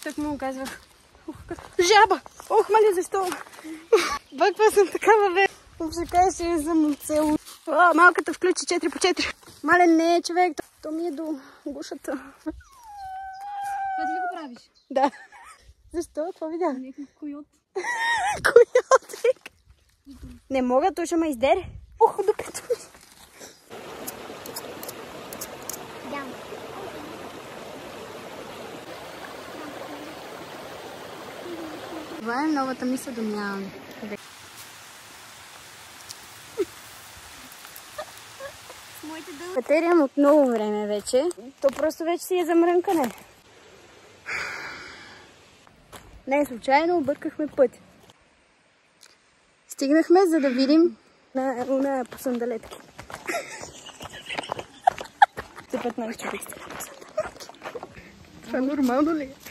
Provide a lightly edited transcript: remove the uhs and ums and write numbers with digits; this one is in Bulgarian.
Так му казвах. Жаба! Ох, мали, защо? Бъква съм такава, бе. Въобще кажеш, че съм от село. Малката включи 4 по 4. Мале, не, човек. То ми е до гушата. Това ти ли го правиш? Да. Защо? Какво видя? Някакъв койот. Койот, вик. Не мога, той ще ме издере. Ох, докато ми. Това е новата ми съдомяна. Катериям от много време вече. То просто вече си е замрънкане. Не, случайно объркахме път. Стигнахме, за да видим на по сандалетки. 15 човек. Това нормално ли е?